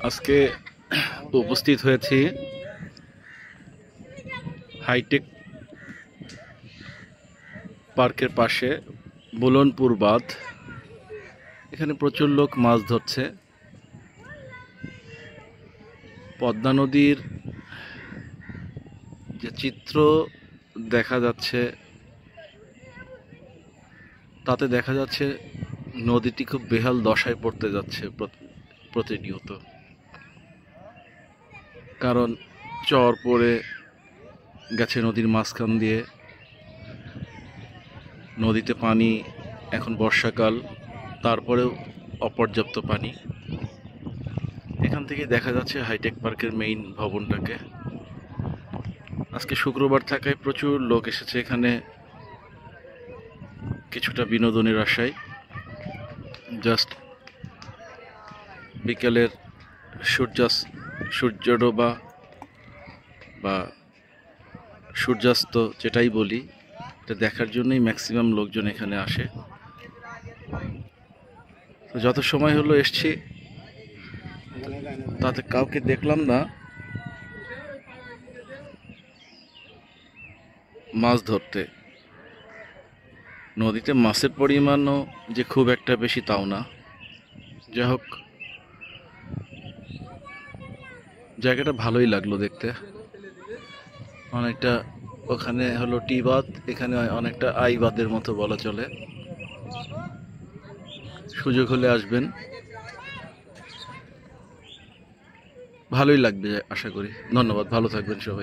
আজকে উপস্থিত হয়েছি হাইটেক পার্কের পাশে বুলনপুর বাঁধ। এখানে প্রচুর লোক মাছ ধরছে। পদ্মা নদীর যে চিত্র দেখা যাচ্ছে তাতে দেখা যাচ্ছে নদীটি খুব বেহাল দশায় পড়তে যাচ্ছে প্রতিনিয়ত। কারণ চর পড়ে গেছে নদীর মাঝখান দিয়ে। নদীতে পানি, এখন বর্ষাকাল, তারপরেও অপর্যাপ্ত পানি। এখান থেকে দেখা যাচ্ছে হাইটেক পার্কের মেইন ভবনটাকে। আজকে শুক্রবার থাকায় প্রচুর লোক এসেছে এখানে কিছুটা বিনোদনের আশায়। জাস্ট বিকেলের সূর্যডোবা বা সূর্যাস্ত যেটাই বলি, এটা দেখার জন্যই ম্যাক্সিমাম লোকজন এখানে আসে। তো যত সময় হলো এসছি তাতে কাউকে দেখলাম না মাছ ধরতে। নদীতে মাছের পরিমাণও যে খুব একটা বেশি তাও না। যাই হোক, জায়গাটা ভালোই লাগলো দেখতে। অনেকটা ওখানে হলো টি বাঁধ, এখানে অনেকটা আই বাঁধের মতো বলা চলে। সুযোগ হলে আসবেন, ভালোই লাগবে আশা করি। ধন্যবাদ, ভালো থাকবেন সবাই।